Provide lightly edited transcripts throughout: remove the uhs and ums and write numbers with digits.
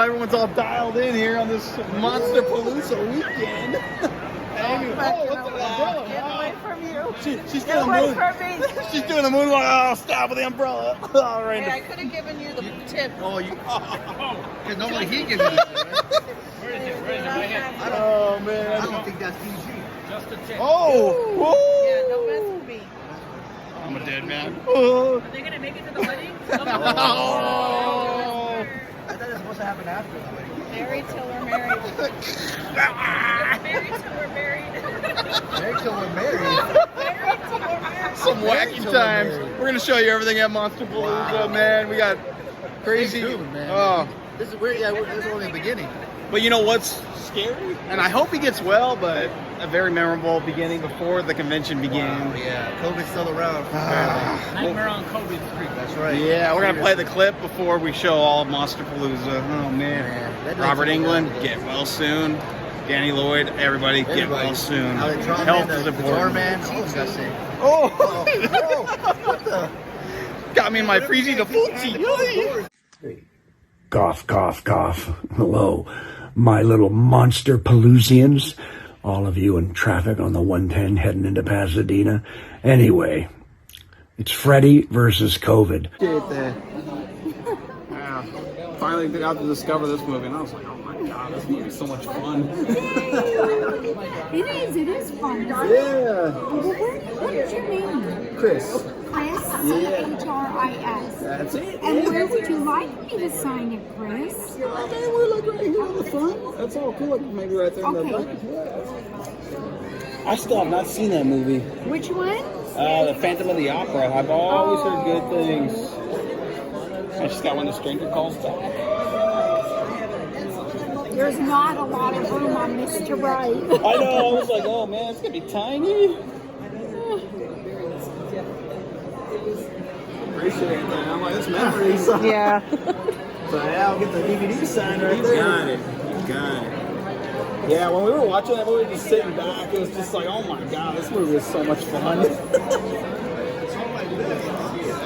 everyone's all dialed in here on this Monsterpalooza weekend. Amy, what's the umbrella? Get away from you. She's Get doing away the from me. She's doing the moonwalk. Oh, stop with the umbrella. All right. Hey, I could have given you the tip. Oh, you. Because normally he gives you the tip, right? Where is it? Where is it? Right here. Oh man. I don't think that's PG. Just a tip. Oh. Whoa. Yeah, don't mess with me. I'm a dead man. Are they gonna make it to the wedding? Oh. I thought it was supposed to happen after the wedding. Married till we're married. Married till we're married. Married till we're married. Married till we're married. Some wacky Till we're times. married. We're gonna show you everything at Monsterpalooza, man. We got crazy. Stay tuned, man. Oh. This is weird. Yeah, this is only the beginning. But you know what's scary? And I hope he gets well, but a very memorable beginning before the convention began. Wow, yeah, COVID's still around. Nightmare on COVID Street. That's right. Yeah, we're gonna play the clip before we show all of Monsterpalooza. Oh man. that Robert doesn't- Englund, get well soon. Danny Lloyd, everybody get well soon. Health is The important. doorman, someone's got sick. Oh, What the? got me in my freezy to footsie. Cough, cough, cough. Hello, my little Monsterpaloozians. All of you in traffic on the 110 heading into Pasadena. Anyway, it's Freddy versus COVID. Yeah, finally got to discover this movie, and I was like, oh my god, this movie is so much fun. It is fun. Yeah, What is your name? Chris. Chris, C-H-R-I-S. That's it. And where would you like me to sign it, Chris? Okay, we're like right here in the front. That's all cool. Like maybe right there in the Okay. back. I still have not seen that movie. Which one? The Phantom of the Opera. I've always heard good things. I just got when the stranger calls back. There's not a lot of room on Mr. Right. I know. I was like, oh man, it's gonna be tiny. Appreciate it, man. I'm like, it's memories. Yeah. So yeah, I'll get the DVD signed right there. Got it. Got it. Yeah, when we were watching that movie, just sitting back, it was just like, oh my god, this movie is so much fun.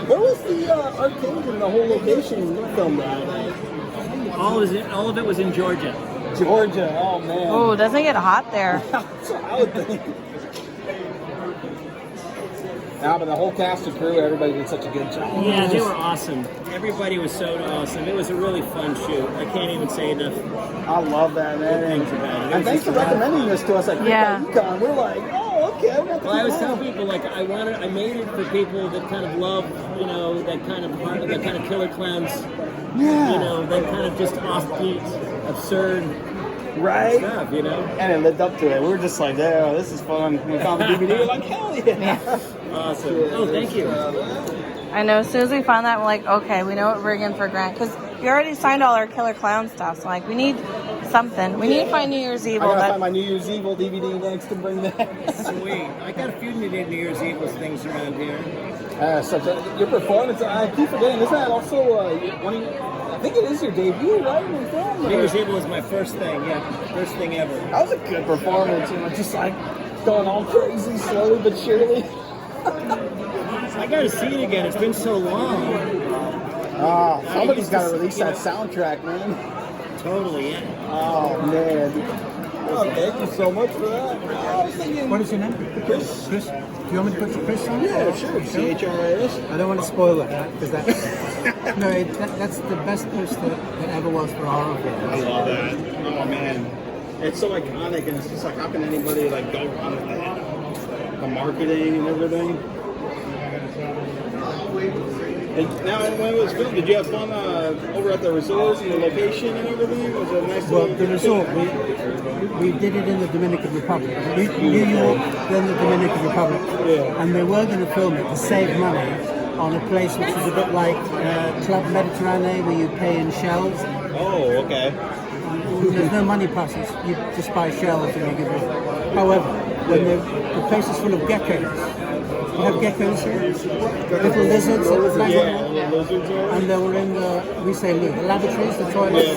Where was the arcade and the whole location filmed at? All of it was in Georgia. Georgia. Oh man. Oh, doesn't it get hot there? That's what I would think. Nah, but the whole cast and crew, everybody did such a good job. Yeah, they were awesome. Everybody was so awesome. It was a really fun shoot. I can't even say enough. I love that, man. Things about it. It And was thanks for just- recommending this to us at Yeah. Econ. We're like, oh, okay. We got to Well, I was telling people like I made it for people that kind of love, that kind of killer clowns, that kind of just offbeat, absurd right? stuff, And it lived up to it. We were just like, yeah, this is fun. We found the DVD, we're like, hell yeah. Awesome. Oh, thank you. I know. As soon as we found that, we're like, okay, we know what we're getting for Grant because we already signed all our Killer Clown stuff. So like, we need something. We need to find New Year's I Evil. gotta find my New Year's Evil DVD next to bring that. Sweet. I got a few New Year's Evil things around here. Your performance, I keep forgetting, isn't that also I think it is your debut, right? In film? New Year's Evil was my first thing, first thing ever. That was a good performance, just like going all crazy, slowly but surely. I gotta see it again. It's been so long. Somebody's got to release that soundtrack, man. Totally, yeah. Oh, man. Oh, thank you so much for that. I was thinking, What is your name? Chris. Chris. Do you want me to put your Chris on? Yeah, sure. CHRIS. I don't want to spoil it, because that's that's the best poster that ever was for a horror film. I love that. Oh, man. It's so iconic, and it's just like, how can anybody like go wrong with that? The marketing and everything. And now, when it was filmed, did you have fun over at the resort and the location and everything? Was it nice? Well, the resort, we did it in the Dominican Republic. New York, then the Dominican Republic. Yeah. And they were going to film it to save money on a place which is a bit like Club Mediterranean, where you pay in shells. Oh, okay. There's no money passes. You just buy shells and you give it. However, when the place is full of geckos, you have geckos here, little lizards, and they were in the, we say the lavatories, the toilets,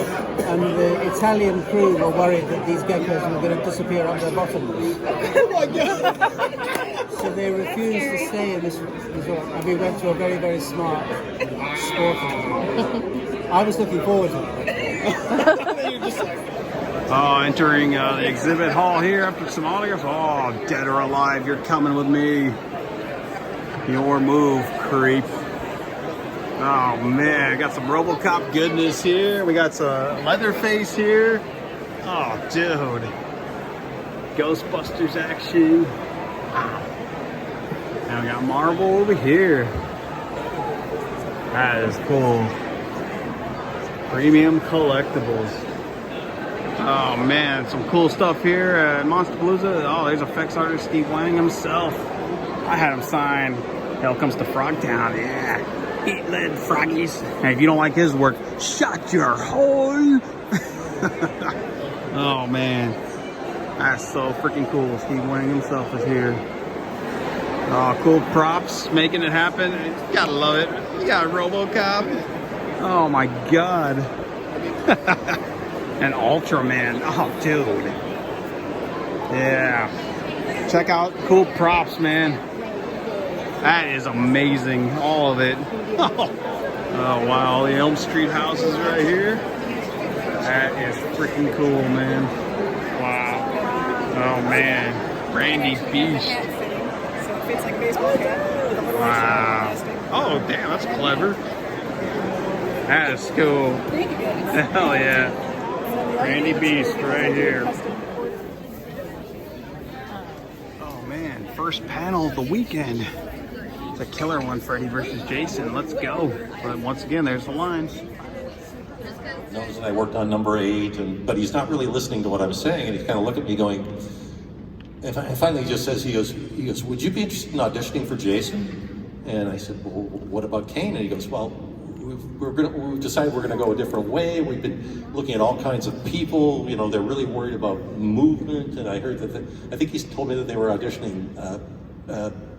and the Italian crew were worried that these geckos were going to disappear up their bottoms. Oh my god! So they refused to stay in this resort, and we went to a very, very smart sport. I was looking forward to it. You're just like, oh, entering the exhibit hall here after some autographs. Oh, dead or alive, you're coming with me. Your move, creep. Oh man, got some RoboCop goodness here. We got some Leatherface here. Oh, dude. Ghostbusters action. Wow. Now we got Marvel over here. That is cool. Premium collectibles. Oh man, some cool stuff here at Monsterpalooza. Oh, there's effects artist Steve Wang himself. I had him sign Hell Comes to Frogtown. Yeah. Eat lead, froggies. Hey, if you don't like his work, shut your hole. Oh man. That's so freaking cool. Steve Wang himself is here. Oh, cool props, making it happen. You gotta love it. You got RoboCop. Oh my god. And Ultraman. Oh, dude. Yeah. Check out cool props, man. That is amazing. All of it. Oh, wow. The Elm Street houses right here. That is freaking cool, man. Wow. Oh, man. Randy's Beast. Wow. Oh, damn. That's clever. That is cool. Hell yeah. Randy Beast right here. Oh man, first panel of the weekend. It's a killer one, Freddy versus Jason. Let's go. But once again, there's the lines. Knows that I worked on number 8, but he's not really listening to what I'm saying, and he's kind of looking at me going, and finally he just says, he goes, would you be interested in auditioning for Jason? And I said, well, what about Kane? And he goes, well, we've decided we're going to go a different way. We've been looking at all kinds of people. You know, they're really worried about movement. And I heard that I think he's told me that they were auditioning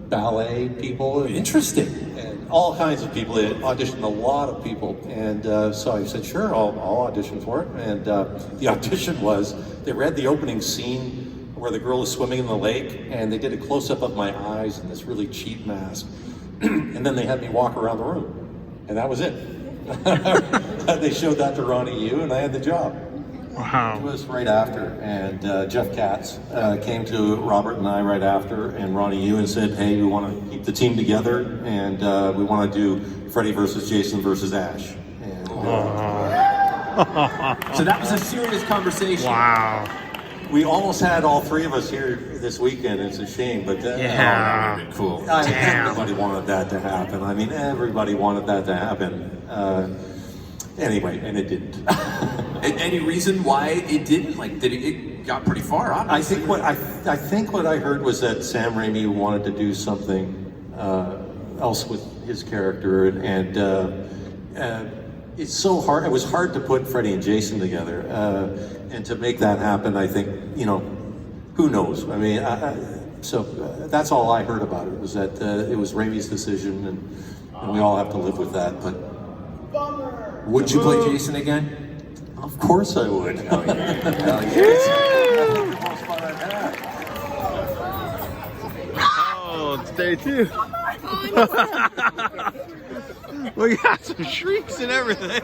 ballet people. Interesting. And all kinds of people. They auditioned a lot of people. And so I said, sure, I'll audition for it. And the audition was, they read the opening scene where the girl is swimming in the lake, and they did a close-up of my eyes in this really cheap mask. And then they had me walk around the room. And that was it. They showed that to Ronnie Yu, and I had the job. Wow. It was right after, and Jeff Katz came to Robert and I right after, and Ronnie Yu, and said, hey, we want to keep the team together, and we want to do Freddy versus Jason versus Ash. And, so that was a serious conversation. Wow. We almost had all 3 of us here this weekend. It's a shame, but yeah, that would have been cool. Everybody wanted that to happen. I mean, everybody wanted that to happen. Anyway, and it didn't. Any reason why it didn't? Like, did it got pretty far? Obviously. I think what I heard was that Sam Raimi wanted to do something else with his character, and it's so hard. It was hard to put Freddy and Jason together. And to make that happen, I think, you know, who knows? I mean, so that's all I heard about it, was that it was Raimi's decision, and we all have to live with that. But would you play Jason again? Of course I would. Oh, yeah. Oh, it's day 2. We got some shrieks and everything.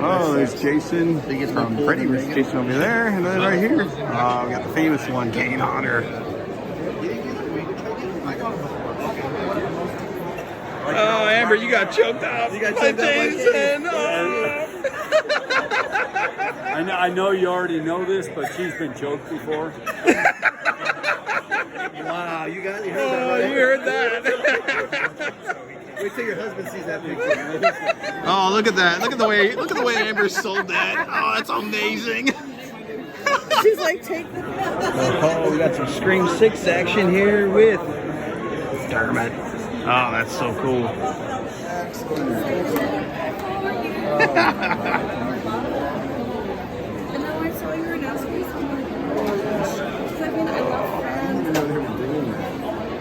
Oh, there's Jason. Freddy versus Jason over there, and then right here. Oh, we got the famous one, Kane Hodder. Oh, Amber, you got choked up. You got choked up Jason. I know you already know this, but she's been choked before. Wow, you heard that, Oh, right? you heard that. Wait till your husband sees that picture. Oh, look at that. Look at the way Amber sold that. Oh, that's amazing. She's like, take the Oh, we got some Scream 6 action here with Dermot. Oh, that's so cool.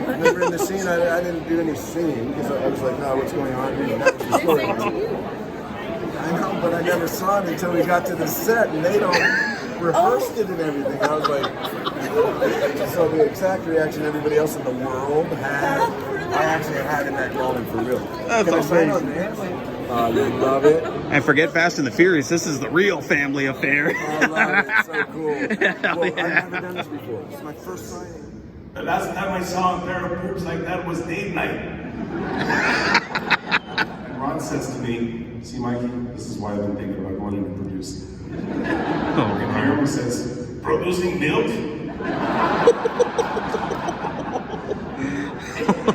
Remember in the scene, I didn't do any singing because I was like, no, what's going on here? That was the story. I know, but I never saw it until we got to the set, and they don't rehearsed it and everything. I was like, so the exact reaction everybody else in the world had, I actually had in that moment for real. That's Can I sign on amazing. there? You love it? And forget Fast and the Furious. This is the real family affair. I love it. So cool. Hell Well, yeah. I've never done this before. This is my first signing. The last time I saw a pair of boobs like that was date night. And Ron says to me, see, Mikey, this is why I've been thinking about going into producing. And Hiram says, producing milk?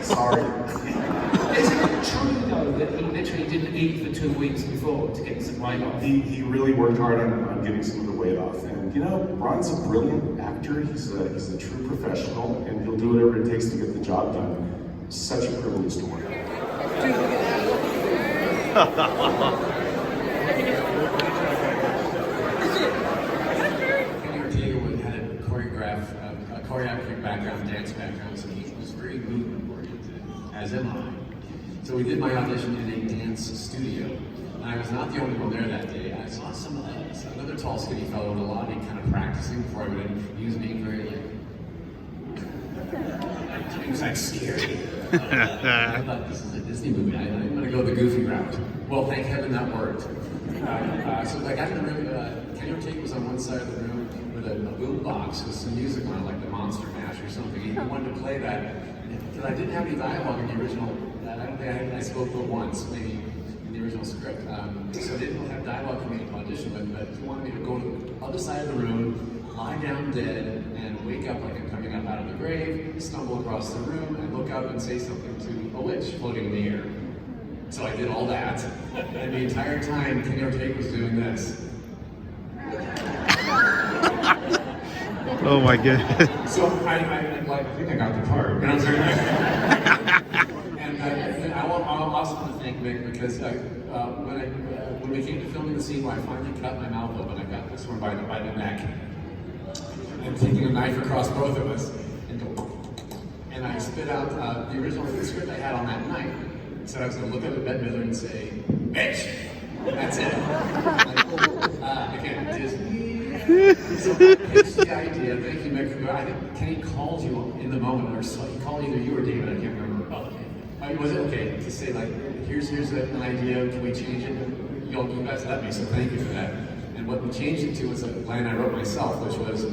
Sorry. Isn't it true, though, that he literally didn't eat for 2 weeks before to get some weight off? He really worked hard on getting some of the weight off. And, you know, Ron's a brilliant actor. He's a true professional, and he'll do whatever it takes to get the job done. Such a privilege to work with. Had a choreography background, dance background, so he was very movement oriented, as am I. So we did my audition in a dance studio. And I was not the only one there that day. I saw another tall, skinny fellow in the lobby kind of practicing before I went in. He was being very he was like scary. I thought this is a Disney movie. I'm going to go the goofy route. Well, thank heaven that worked. So I got in the room. Kenny Ortega was on one side of the room with a boom box with some music on it, like the Monster Mash or something. He wanted to play that. Because I didn't have any dialogue in the original. I don't think I spoke but once, maybe in the original script. So I didn't have dialogue for me to audition with, but he wanted me to go to the other side of the room, lie down dead, and wake up like I'm coming up out of the grave, stumble across the room, and look up and say something to a witch floating in the air. So I did all that, and the entire time Kenny Ortega was doing this. Oh my goodness. So I think I got the part. You know what I'm saying? And I also want to thank Mick because when we came to filming the scene where I finally cut my mouth open, I got this one by the neck. And taking a knife across both of us, and I spit out the original script I had on that night. So I was going to look at the Bette Midler and say, "Bitch," and that's it. Again, Disney. So I pitched the idea. Thank you, Mick. I think Kenny called you in the moment, or so he called either you or David. I can't remember. Was it okay to say like, "Here's an idea. Can we change it?" You guys let me, so thank you for that. And what we changed it to was a line I wrote myself, which was,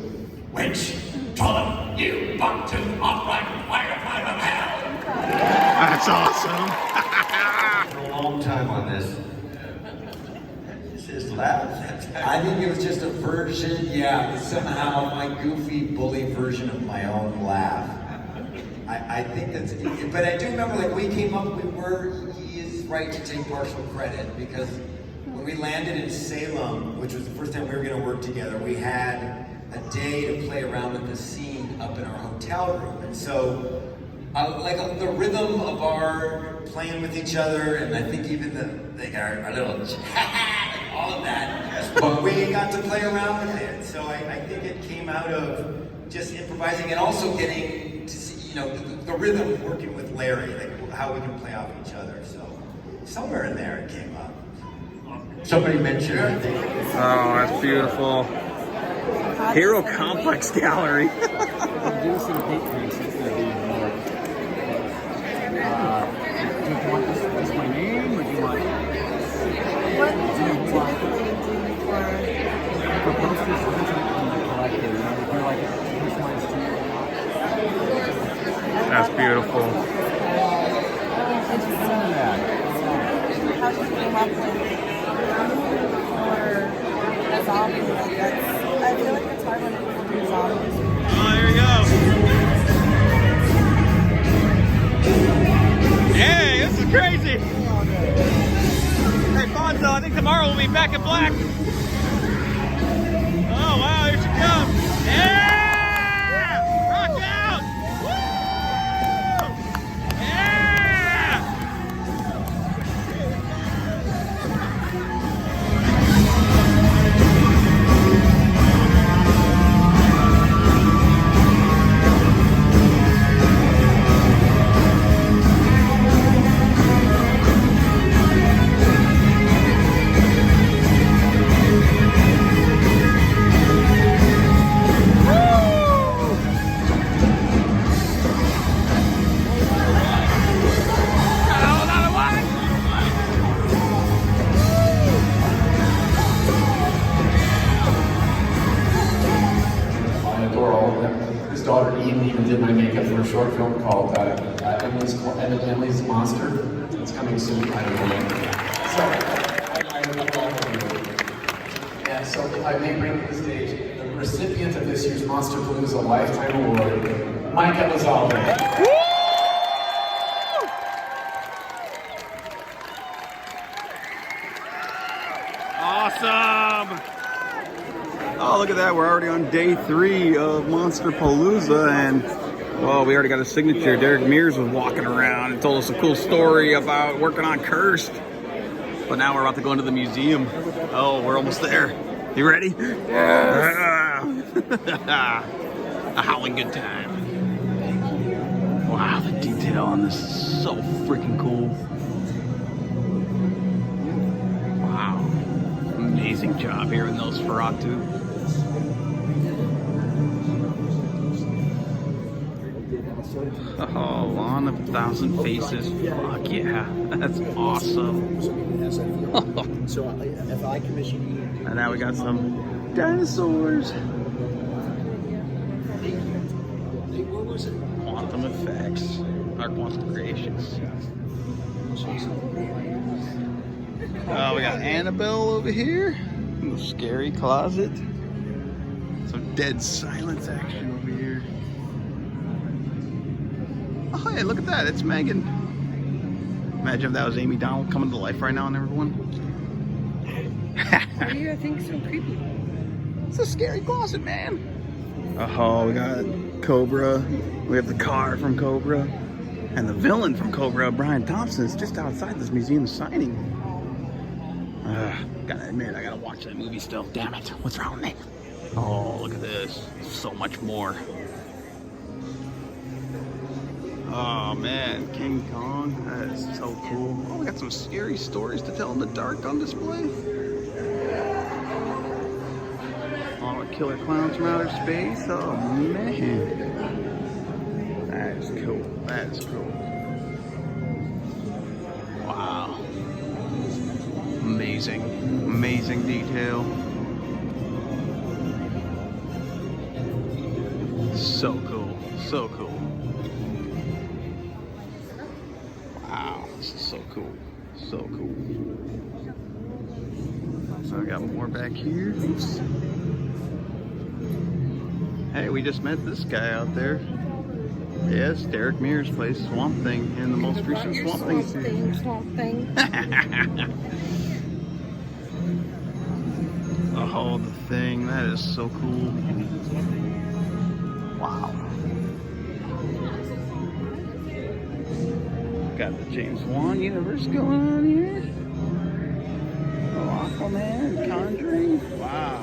"Wench, Tolland, you buck-toothed, upright firefighter of hell." That's awesome. For a long time on this. This is loud. I think it was just a version, somehow my goofy bully version of my own laugh. I think that's it. But I do remember, like, we came up, he is right to take partial credit, because when we landed in Salem, which was the first time we were going to work together, we had a day to play around with the scene up in our hotel room. And so, the rhythm of our playing with each other, and I think even our little all of that, but we got to play around with it. So I think it came out of just improvising and also getting to see, the rhythm working with Larry, like how we can play off each other. So somewhere in there it came up. Somebody mentioned it. Oh, that's beautiful. Hero Complex Gallery. Reducing decrease is going to be more. Do you want this my name, or do you want? What do you typically do for posters? I'm collecting. If you're like personalized to you. That's beautiful. How did you come up with or zombies? I feel like it's hard when people do zombies. Oh, there we go. Hey, this is crazy. Hey, Fonzo, I think tomorrow we'll be back in black. Oh, wow, here she comes. Yeah! Rock out! Woo! Yeah! short film called Emily's Monster. It's coming soon. I don't know. So, yeah, so I may bring to the stage the recipient of this year's Monsterpalooza Lifetime Award, Mike Elizalde. Awesome! Oh, look at that. We're already on day 3 of Monsterpalooza, and well, we already got a signature. Derek Mears was walking around and told us a cool story about working on Cursed. But now we're about to go into the museum. Oh, we're almost there. You ready? Yes! A howling good time. Wow, the detail on this is so freaking cool. Wow. Amazing job here in Nosferatu. Oh, Lawn of a Thousand Faces. Fuck yeah. That's awesome. So if I commission you, And now we got some dinosaurs. what was it? Quantum Effects. Or Quantum Creations. Oh, we got Annabelle over here. In the scary closet. Some dead silence action over here. Oh, hey, look at that. It's Megan. Imagine if that was Amy Donald coming to life right now on everyone. Why do you think so creepy? It's a scary closet, man. Oh, we got Cobra. We have the car from Cobra. And the villain from Cobra, Brian Thompson, is just outside this museum signing. Gotta admit, I gotta watch that movie still. Damn it. What's wrong with me? Oh, look at this. So much more. Oh man, King Kong, that is so cool. Oh, we got some scary stories to tell in the dark on display. Oh, killer clowns from outer space. Oh man, that is cool. That is cool. Wow, amazing, amazing detail. So cool, so cool. Wow, this is so cool. So cool. So I got more back here. Oops. Hey, we just met this guy out there. Yes, Derek Mears plays Swamp Thing in the most recent Swamp Thing series. Swamp Thing. Oh, the Thing. That is so cool. Wow. Got the James Wan universe going on here. Oh, Aquaman, Conjuring. Wow.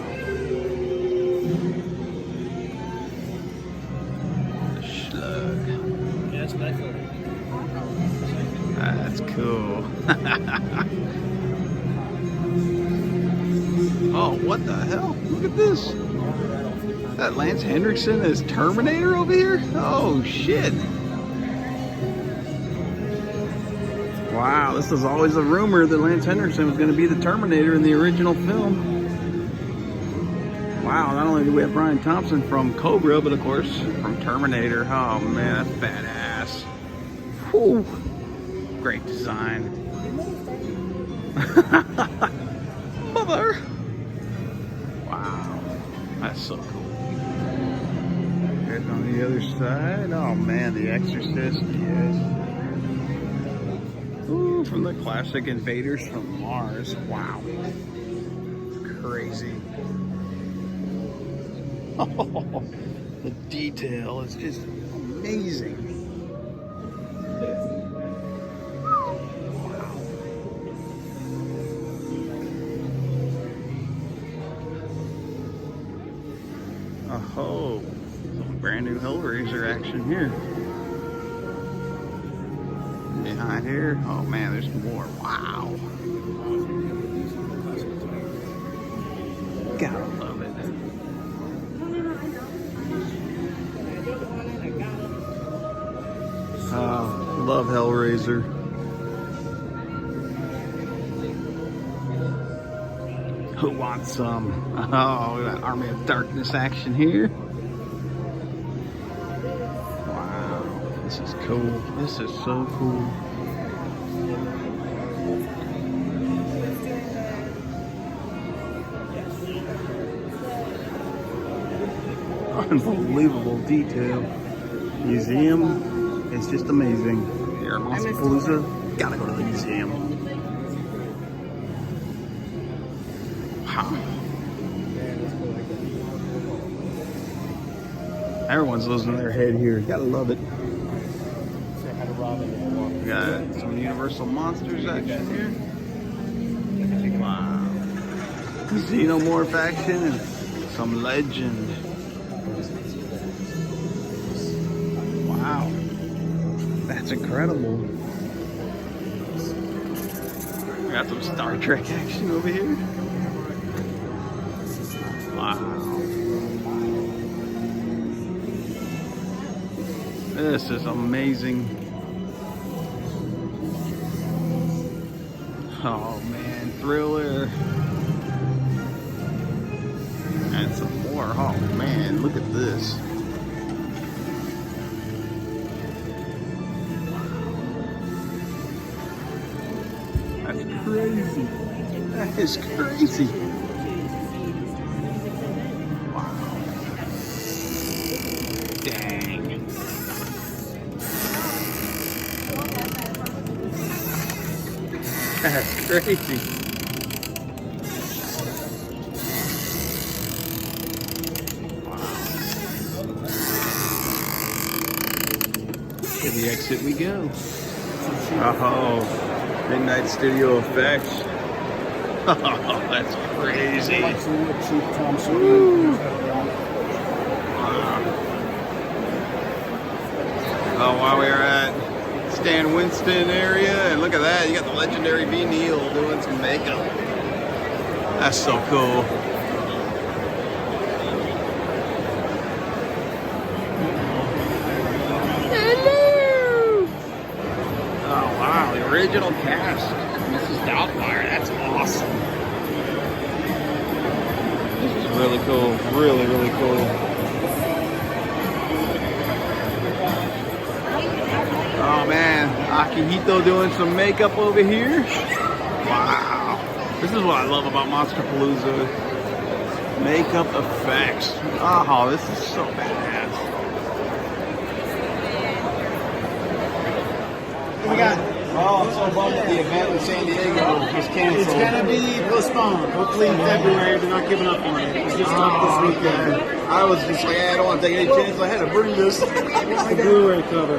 The Slug. Yeah, that's my favorite. That's cool. Oh, what the hell? Look at this. That Lance Henriksen is Terminator over here? Oh, shit. Wow, this was always a rumor that Lance Henriksen was going to be the Terminator in the original film. Wow, not only do we have Brian Thompson from Cobra, but of course from Terminator. Oh man, that's badass. Whew. Great design. Mother! Wow, that's so cool. Here's on the other side. Oh man, The Exorcist, yes. Ooh, from the classic Invaders from Mars. Wow. Crazy. Oh, the detail is just amazing. Wow. Oh, some brand new Hellraiser action here. Behind here, oh man, there's more. Wow. Gotta love it. Love Hellraiser. Who wants some? Oh, we got Army of Darkness action here. Wow. cool. This is so cool. Unbelievable detail. Museum is just amazing. Here at Monsterpalooza, gotta go to the museum. Wow. Everyone's losing their head here. Gotta love it. We got some Universal Monsters action here. Wow. Xenomorph action and some legend. Wow. That's incredible. We got some Star Trek action over here. Wow. This is amazing. Oh man, Thriller. And some more. Oh man, look at this. That's crazy. That is crazy. Wow. Dang. That's crazy. Wow. To the exit we go. Oh, Midnight Studio Effects. Oh, that's crazy. Woo. Wow. Oh, while we are at Stan Winston area, and look at that, you got the legendary V. Neil doing some makeup. That's so cool. Hello! Oh wow, the original cast. Mrs. Doubtfire, that's awesome. This is really cool, really, really cool. Oh man, Akihito doing some makeup over here. Wow. This is what I love about Monsterpalooza. Makeup effects. Oh, this is so badass. We got. Oh, I'm so bummed that the event in San Diego was canceled. It's gonna be postponed. Hopefully in February. They're not giving up on it. It's just tough this weekend. I was just like, I don't want to take any chance. I had to bring this. The Blu-ray cover.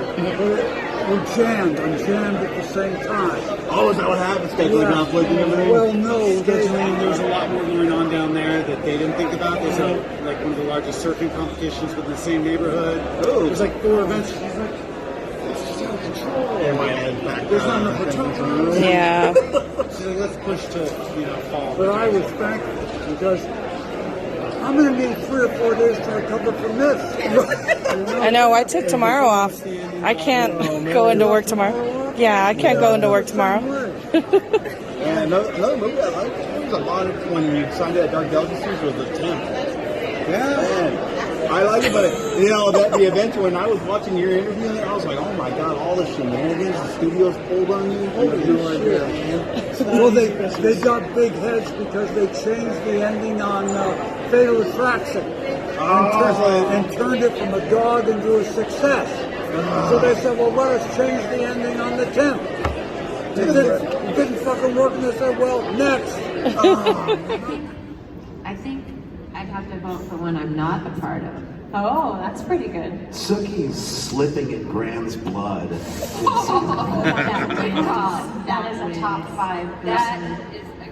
We're jammed. I'm jammed at the same time. Oh, is that what happens? Scheduling conflict and everything? Well, no. Scheduling, there's a lot more going on down there that they didn't think about. There's like one of the largest surfing competitions within the same neighborhood. Oh. There's like 4 events. She's like, it's just out of control. There's not enough hotel. Yeah. She's like, let's push to, fall. But I was thankful because I'm going to need 3 or 4 days to recover from this. I know, I took tomorrow off. I can't go into work tomorrow. Yeah, I can't go into work tomorrow. Yeah, another movie I liked, there was a lot of, when you signed it at Dark Delicacies, was The Temp. Yeah. Man, I like it, but the event when I was watching your interview, I was like, oh my god, all the shenanigans the studios pulled on you. Holy shit, man. Well, they got big heads because they changed the ending on Fatal Attraction and turned it from a dog into a success. So they said, well, let us change the ending on The Temp. It didn't fucking work, and they said, well, next. I think I'd have to vote for one I'm not a part of. Oh, that's pretty good. Sookie's slipping in Graham's blood. Good call. That is a top 5 person. That is a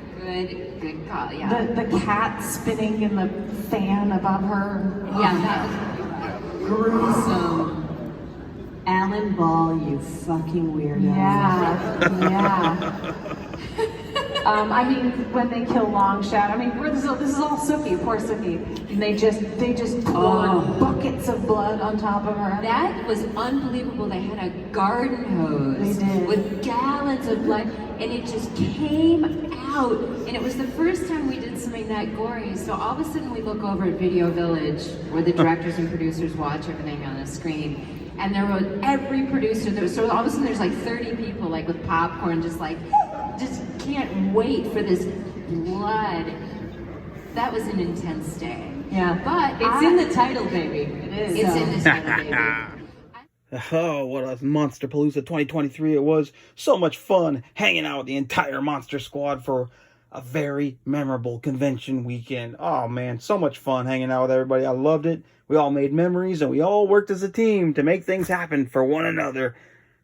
good call, yeah. The cat spinning in the fan above her. Yeah, that was gruesome. Alan Ball, you fucking weirdo. Yeah. I mean, when they kill Longshot, I mean, this is all Sookie, poor Sookie. And they just poured buckets of blood on top of her. That was unbelievable. They had a garden hose with gallons of blood, and it just came out. And it was the first time we did something that gory. So all of a sudden we look over at Video Village, where the directors and producers watch everything on the screen. And there was every producer, so all of a sudden there's like 30 people like with popcorn, just can't wait for this blood. That was an intense day. Yeah, but it's in the title, baby. It is. It's in the title, baby. Oh, what a Monsterpalooza 2023 it was. So much fun hanging out with the entire Monster Squad for a very memorable convention weekend. Oh, man, so much fun hanging out with everybody. I loved it. We all made memories, and we all worked as a team to make things happen for one another.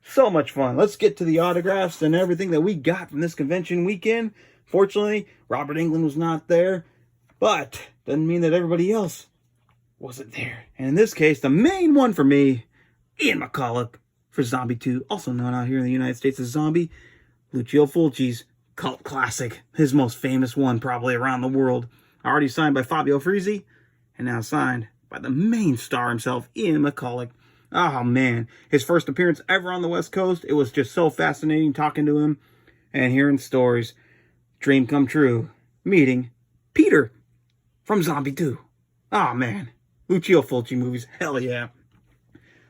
So much fun. Let's get to the autographs and everything that we got from this convention weekend. Fortunately, Robert Englund was not there, but doesn't mean that everybody else wasn't there. And in this case, the main one for me, Ian McCulloch for Zombie 2, also known out here in the United States as Zombie. Lucio Fulci's cult classic, his most famous one probably around the world. Already signed by Fabio Frizzi, and now signed by the main star himself, Ian McCulloch. Oh man, his first appearance ever on the West Coast. It was just so fascinating talking to him and hearing stories. Dream come true, meeting Peter from Zombie 2. Oh man, Lucio Fulci movies, hell yeah.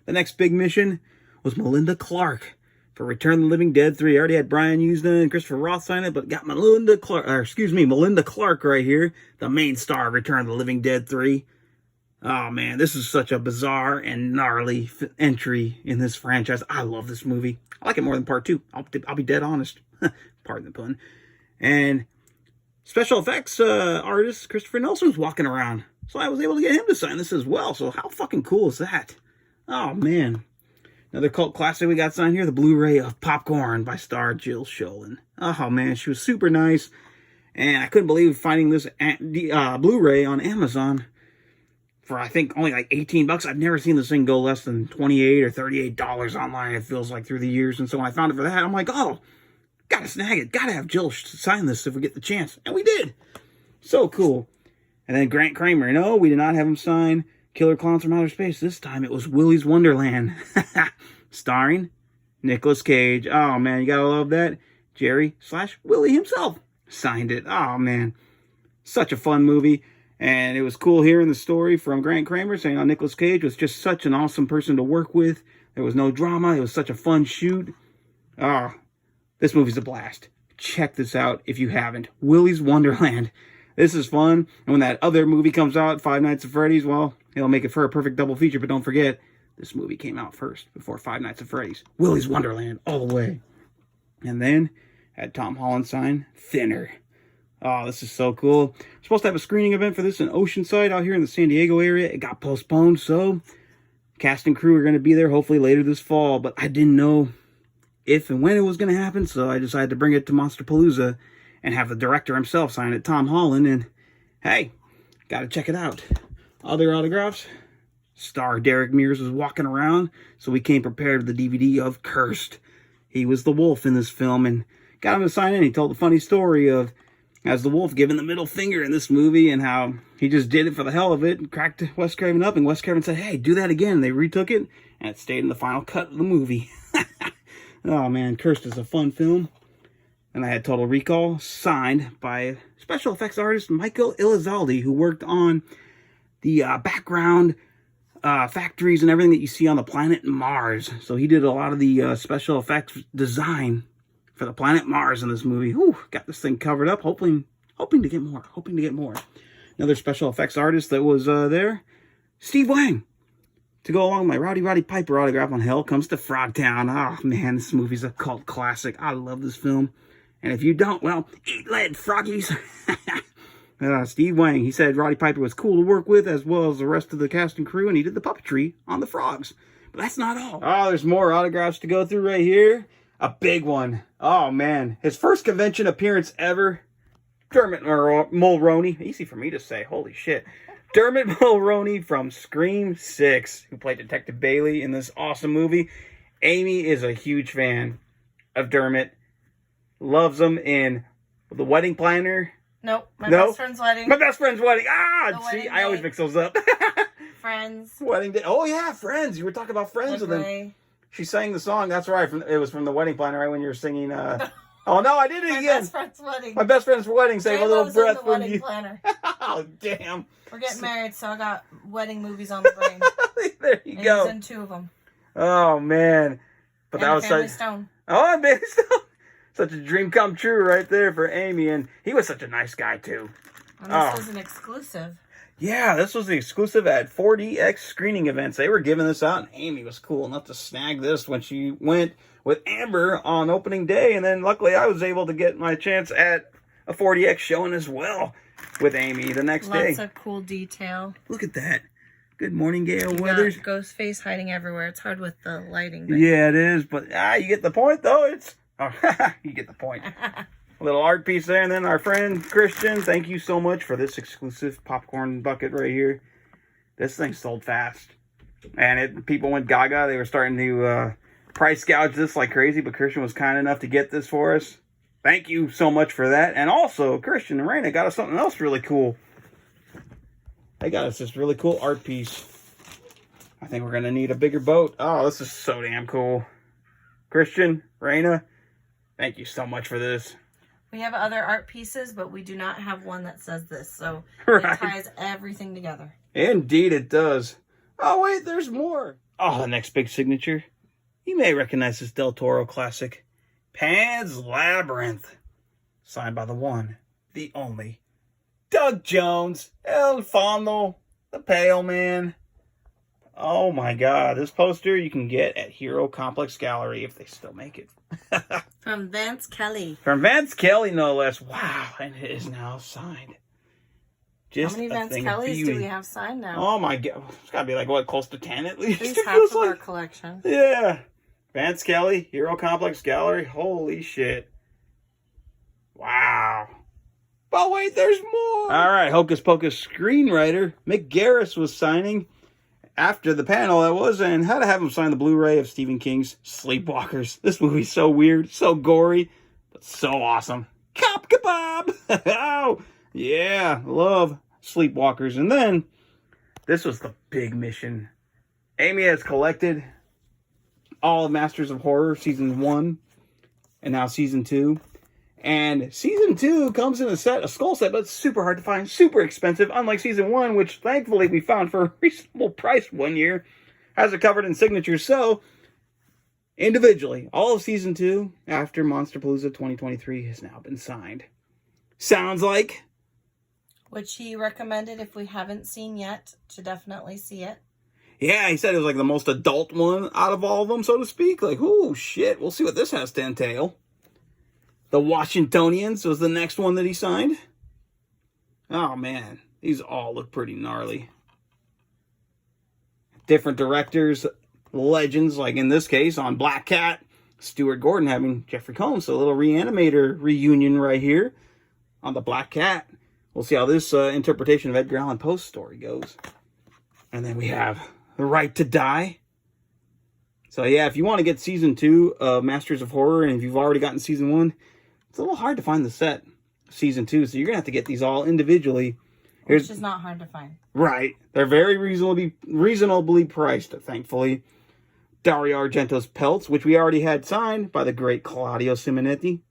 The next big mission was Melinda Clarke for Return of the Living Dead 3. I already had Brian Usna and Christopher Roth sign it, but got Melinda Clarke right here, the main star of Return of the Living Dead 3. Oh man, this is such a bizarre and gnarly entry in this franchise. I love this movie. I like it more than part 2. I'll be dead honest. Pardon the pun. And special effects artist Christopher Nelson was walking around, so I was able to get him to sign this as well. So how fucking cool is that? Oh man. Another cult classic we got signed here, the Blu-ray of Popcorn by star Jill Schoelen. Oh man, she was super nice. And I couldn't believe finding this Blu-ray on Amazon for I think only like $18. I've never seen this thing go less than $28 or $38 online, it feels like, through the years. And so when I found it for that, I'm like, oh, gotta snag it. Gotta have Jill sign this if we get the chance. And we did. So cool. And then Grant Kramer. No, we did not have him sign Killer Clowns from Outer Space. This time it was Willy's Wonderland. Starring Nicolas Cage. Oh, man, you gotta love that. Jerry/Willy himself signed it. Oh, man. Such a fun movie. And it was cool hearing the story from Grant Kramer saying how Nicolas Cage was just such an awesome person to work with. There was no drama. It was such a fun shoot. This movie's a blast. Check this out if you haven't. Willy's Wonderland. This is fun. And when that other movie comes out, Five Nights at Freddy's, well, it'll make it for a perfect double feature. But don't forget, this movie came out first before Five Nights at Freddy's. Willy's Wonderland all the way. And then had Tom Holland sign Thinner. Oh, this is so cool. We're supposed to have a screening event for this in Oceanside out here in the San Diego area. It got postponed, so cast and crew are going to be there hopefully later this fall. But I didn't know if and when it was going to happen, so I decided to bring it to Monsterpalooza and have the director himself sign it, Tom Holland. And hey, got to check it out. Other autographs. Star Derek Mears was walking around, so we came prepared with the DVD of Cursed. He was the wolf in this film, and got him to sign in. He told a funny story of as the wolf giving the middle finger in this movie and how he just did it for the hell of it and cracked Wes Craven up, and Wes Craven said, hey, do that again. And they retook it, and it stayed in the final cut of the movie. Oh man, Cursed is a fun film. And I had Total Recall signed by special effects artist Michael Elizalde, who worked on the background factories and everything that you see on the planet Mars. So he did a lot of the special effects design for the planet Mars in this movie. Whew, got this thing covered up, hoping to get more. Another special effects artist that was there, Steve Wang. To go along with my Roddy Piper autograph on Hell Comes to Frogtown. Oh man, this movie's a cult classic. I love this film. And if you don't, well, eat lead, froggies. Steve Wang, he said Roddy Piper was cool to work with, as well as the rest of the cast and crew, and he did the puppetry on the frogs. But that's not all. Oh, there's more autographs to go through right here. A big one. Oh, man. His first convention appearance ever. Dermot Mulroney. Easy for me to say. Holy shit. Dermot Mulroney from Scream 6, who played Detective Bailey in this awesome movie. Amy is a huge fan of Dermot. Loves him in The Wedding Planner. Nope. Best friend's wedding. My best friend's wedding. See, I always mix those up. Friends. Wedding Day. Oh, yeah, Friends. You were talking about Friends with them. She sang the song. That's right. It was from The Wedding Planner, right, when you were singing. Oh, no, I did it again. My best friend's wedding. My best friend's wedding. Save a little breath from you. Planner. Oh, damn. We're getting married, so I got wedding movies on the brain. There you go. He's in 2 of them. Oh, man. But And that was Family such... Stone. Oh, and Family Stone. Such a dream come true right there for Amy. And he was such a nice guy, too. And this was an exclusive. Yeah, this was the exclusive at 4DX screening events. They were giving this out, and Amy was cool enough to snag this when she went with Amber on opening day. And then luckily I was able to get my chance at a 4DX showing as well with Amy the next day. Lots of cool detail. Look at that. Good morning, Gale You Weathers. got ghost face hiding everywhere. It's hard with the lighting. But... Yeah, it is. But you get the point, though. You get the point. A little art piece there. And then our friend Christian, thank you so much for this exclusive popcorn bucket right here. This thing sold fast. And people went gaga. They were starting to price gouge this like crazy. But Christian was kind enough to get this for us. Thank you so much for that. And also, Christian and Raina got us something else really cool. They got us this really cool art piece. I think we're going to need a bigger boat. Oh, this is so damn cool. Christian, Raina, thank you so much for this. We have other art pieces, but we do not have one that says this. So Right. it ties everything together. Indeed it does. Oh, wait, there's more. Oh, the next big signature. You may recognize this Del Toro classic. Pan's Labyrinth. Signed by the one, the only, Doug Jones, El Fondo, the Pale Man. Oh my God, this poster you can get at Hero Complex Gallery if they still make it. From Vance Kelly. From Vance Kelly, no less. Wow, and it is now signed. How many Vance Kellys do we have signed now? Oh my God, it's got to be like, what, close to 10 at least? At least It half feels of like. our collection. Yeah. Vance Kelly, Hero Complex Gallery. Holy shit. Wow. But wait, there's more. All right, Hocus Pocus screenwriter Mick Garris was signing after the panel that was, and had to have him sign the Blu-ray of Stephen King's Sleepwalkers. This movie's so weird, so gory, but so awesome. Cop kebab. Oh, yeah, love Sleepwalkers. And then this was the big mission. Amy has collected all of Masters of Horror season 1 and now season 2. And season 2 comes in a skull set, but it's super hard to find, super expensive, unlike season 1, which thankfully we found for a reasonable price one year. Has it covered in signatures. So, individually, all of season 2 after Monsterpalooza 2023 has now been signed. Sounds like, Which he recommended, if we haven't seen yet, to definitely see it. yeah, he said it was like the most adult one out of all of them, so to speak. Like, oh shit, we'll see what this has to entail. The Washingtonians was the next one that he signed. Oh man, these all look pretty gnarly. Different directors, legends, like in this case on Black Cat, Stuart Gordon having Jeffrey Combs. So a little Reanimator reunion right here on the Black Cat. We'll see how this interpretation of Edgar Allan Poe's story goes. And then we have The Right to Die. So yeah, if you want to get season 2 of Masters of Horror, and if you've already gotten season 1, it's a little hard to find the set season 2, so you're gonna have to get these all individually. Which is not hard to find. Right, they're very reasonably priced, thankfully. Dario Argento's Pelts, which we already had signed by the great Claudio Simonetti,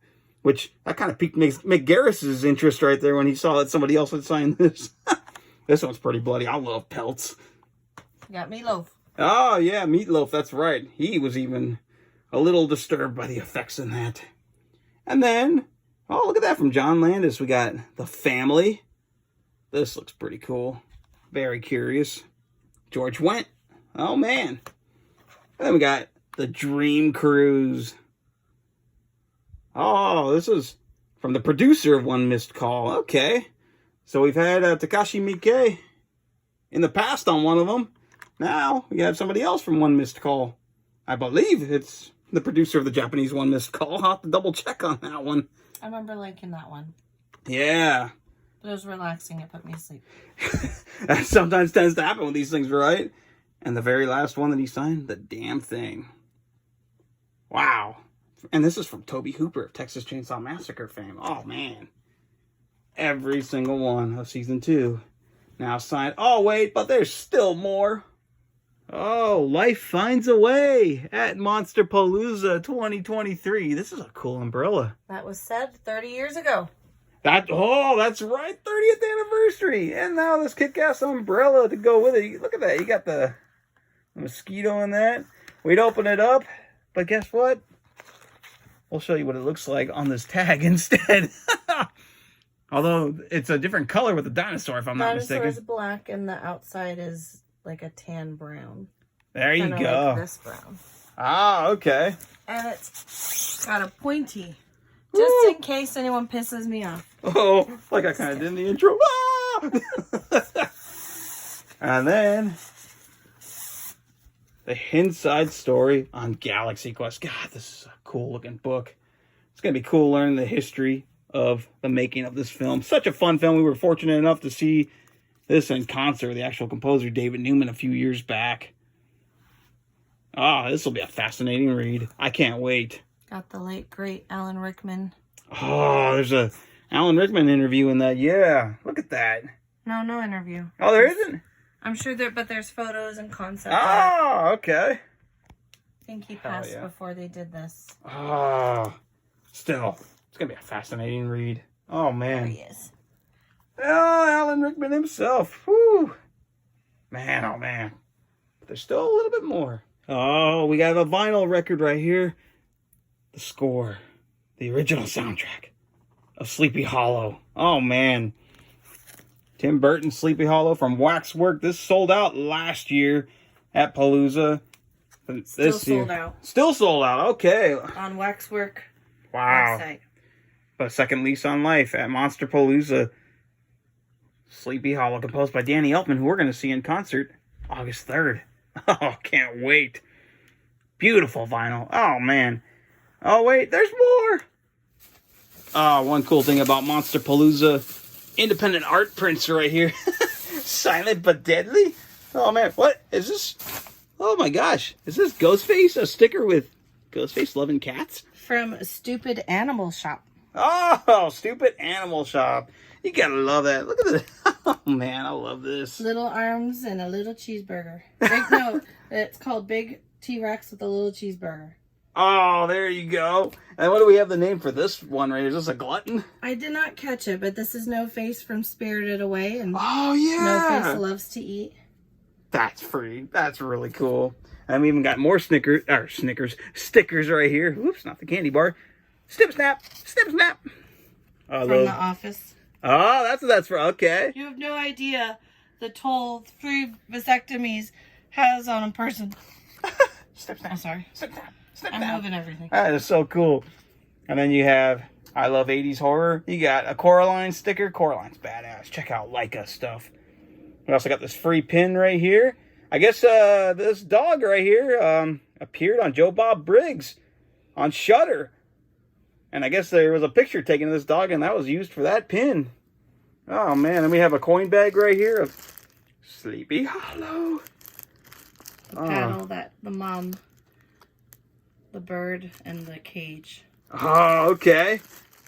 which that kind of piqued Mick Garris's interest right there when he saw that somebody else had signed this. This one's pretty bloody. I love Pelts. You got Meatloaf. Oh yeah, Meatloaf. That's right. He was even a little disturbed by the effects in that. And then, oh, look at that from John Landis. We got The Family. This looks pretty cool. Very curious. George Wendt. Oh, man. And then we got The Dream Cruise. Oh, this is from the producer of One Missed Call. Okay. So we've had Takashi Miike in the past on one of them. Now we have somebody else from One Missed Call. I believe it's the producer of the Japanese One Missed Call. I'll have to double check on that one. I remember liking that one. Yeah. But it was relaxing. It put me to sleep. That sometimes tends to happen with these things, right? And the very last one that he signed, The Damn Thing. Wow. And this is from Toby Hooper of Texas Chainsaw Massacre fame. Oh, man. Every single one of season 2 now signed. Oh, wait, but there's still more. Oh, Life Finds a Way at Monsterpalooza 2023. This is a cool umbrella. That was said 30 years ago. That's right, 30th anniversary. And now this kick-ass umbrella to go with it. Look at that. You got the mosquito in that. we'd open it up, but guess what? We'll show you what it looks like on this tag instead. Although it's a different color with the dinosaur, if I'm not mistaken. Dinosaur is black and the outside is like a tan brown. There you Kinda go. like this brown. Ah, okay. And it's got a pointy. Just in case anyone pisses me off. Oh, like I kind of did in the intro. Ah! And then the inside story on Galaxy Quest. God, this is a cool looking book. It's going to be cool learning the history of the making of this film. Such a fun film. We were fortunate enough to see this in concert with the actual composer, David Newman, a few years back. Ah, this will be a fascinating read. I can't wait. Got the late, great Alan Rickman. Oh, there's a Alan Rickman interview in that. Yeah, look at that. No interview. Oh, there isn't? I'm sure but there's photos and concept art. Oh, okay. I think he passed before they did this. Oh, still, it's going to be a fascinating read. Oh, man. There he is. Oh, Alan Rickman himself. Whew. Man, oh, man. But there's still a little bit more. Oh, we got a vinyl record right here. The score. The original soundtrack of Sleepy Hollow. Oh, man. Tim Burton's Sleepy Hollow from Waxwork. This sold out last year at Palooza. Still sold out. Still sold out. Okay. On Waxwork wow. website. But second lease on life at Monsterpalooza. Sleepy Hollow, composed by Danny Elfman, who we're going to see in concert August 3rd. Oh, can't wait. Beautiful vinyl. Oh, man. Oh, wait, there's more. One cool thing about Monsterpalooza. Independent art prints right here. Silent but deadly. Oh, man. What is this? Oh, my gosh. Is this Ghostface? A sticker with Ghostface loving cats? From Stupid Animal Shop. Oh, Stupid Animal Shop. You gotta love that. Look at this. Oh, man, I love this. Little arms and a little cheeseburger. No, it's called Big T-Rex with a little cheeseburger. Oh, there you go. And what do we have the name for this one right here? Is this a glutton? I did not catch it, but this is No Face from Spirited Away. And oh, yeah. No Face Loves to Eat. That's free. That's really cool. And we even got more stickers right here. Oops, not the candy bar. Snip, snap. Snip, snap. From The Office. Oh, that's what that's for. Okay. You have no idea the toll 3 vasectomies has on a person. Snip, snap. I'm sorry. Snip, snap. Snip, I'm snap. moving everything. That is so cool. And then you have I Love 80s Horror. You got a Coraline sticker. Coraline's badass. Check out Leica stuff. We also got this free pin right here. I guess this dog right here appeared on Joe Bob Briggs on Shudder. And I guess there was a picture taken of this dog, and that was used for that pin. Oh, man. And we have a coin bag right here of Sleepy Hollow. The paddle that the mom, the bird, and the cage. Oh, okay.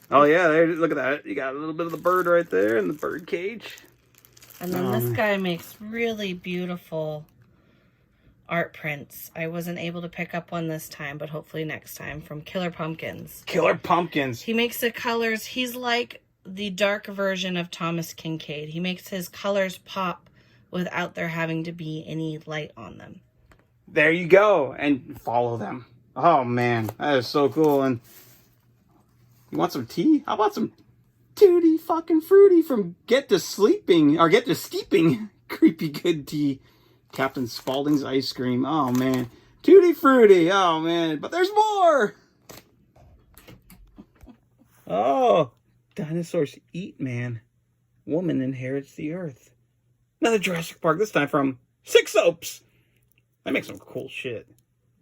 Oh, yeah. There, look at that. You got a little bit of the bird right there and the bird cage. And then this guy makes really beautiful art prints. I wasn't able to pick up one this time, but hopefully next time, from Killer Pumpkins. Killer Pumpkins. He makes the colors. He's like the dark version of Thomas Kincaid. He makes his colors pop without there having to be any light on them. There you go. And follow them. Oh, man. That is so cool. And you want some tea? How about some Tutti fucking Fruity from Get to Sleeping, or Get to Steeping. Creepy good tea. Captain Spaulding's ice cream. Oh, man. Tutti Fruity. Oh, man. But there's more. Oh. Dinosaurs eat man. Woman inherits the earth. Another Jurassic Park, this time from Six Soaps. They make some cool shit.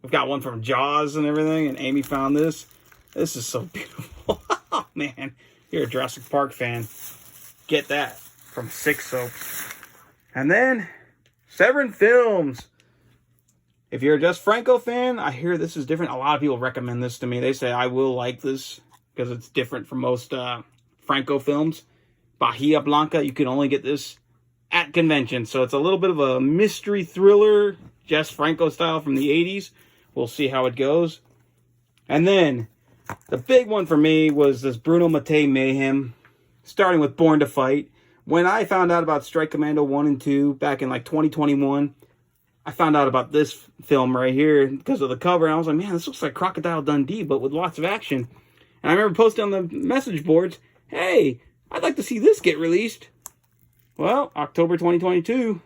We've got one from Jaws and everything, and Amy found this. This is so beautiful. Oh, man. You're a Jurassic Park fan. Get that from Six Soaps. And then Severin Films. If you're a Just Franco fan, I hear this is different. A lot of people recommend this to me. They say I will like this because it's different from most Franco films. Bahia Blanca, you can only get this at convention. So it's a little bit of a mystery thriller, Jess Franco style from the 80s. We'll see how it goes. And then the big one for me was this Bruno Mattei mayhem, starting with Born to Fight. When I found out about Strike Commando 1 and 2 back in like 2021, I found out about this film right here because of the cover, and I was like, man, this looks like Crocodile Dundee, but with lots of action. And I remember posting on the message boards, hey, I'd like to see this get released. Well, October 2022,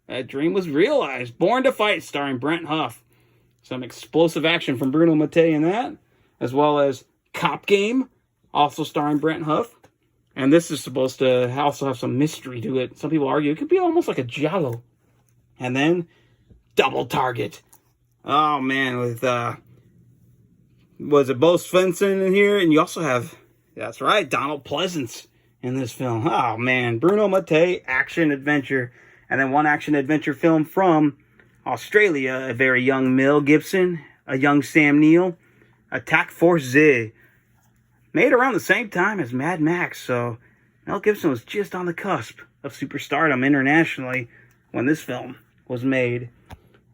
that dream was realized. Born to Fight, starring Brent Huff. Some explosive action from Bruno Mattei in that, as well as Cop Game, also starring Brent Huff. And this is supposed to also have some mystery to it. Some people argue it could be almost like a giallo. And then Double Target. Oh man, with was it Bo Svensson in here? And you also have, that's right, Donald Pleasance in this film. Oh man, Bruno Mattei, action adventure. And then one action adventure film from Australia, a very young Mel Gibson, a young Sam Neill, Attack Force Z. Made around the same time as Mad Max, so Mel Gibson was just on the cusp of superstardom internationally when this film was made.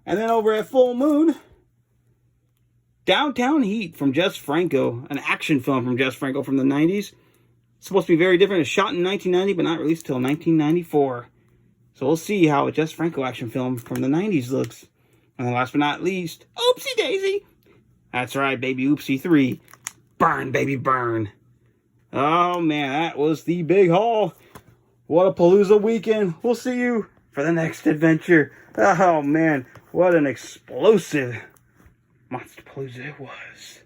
And then over at Full Moon, Downtown Heat from Jess Franco, an action film from Jess Franco from the 90s. It's supposed to be very different. It's shot in 1990, but not released until 1994. So we'll see how a Jess Franco action film from the 90s looks. And then last but not least, Oopsie Daisy. That's right, baby, Oopsie 3. Burn, baby, burn. Oh, man, that was the big haul. What a Palooza weekend. We'll see you for the next adventure. Oh, man, what an explosive Monsterpalooza it was.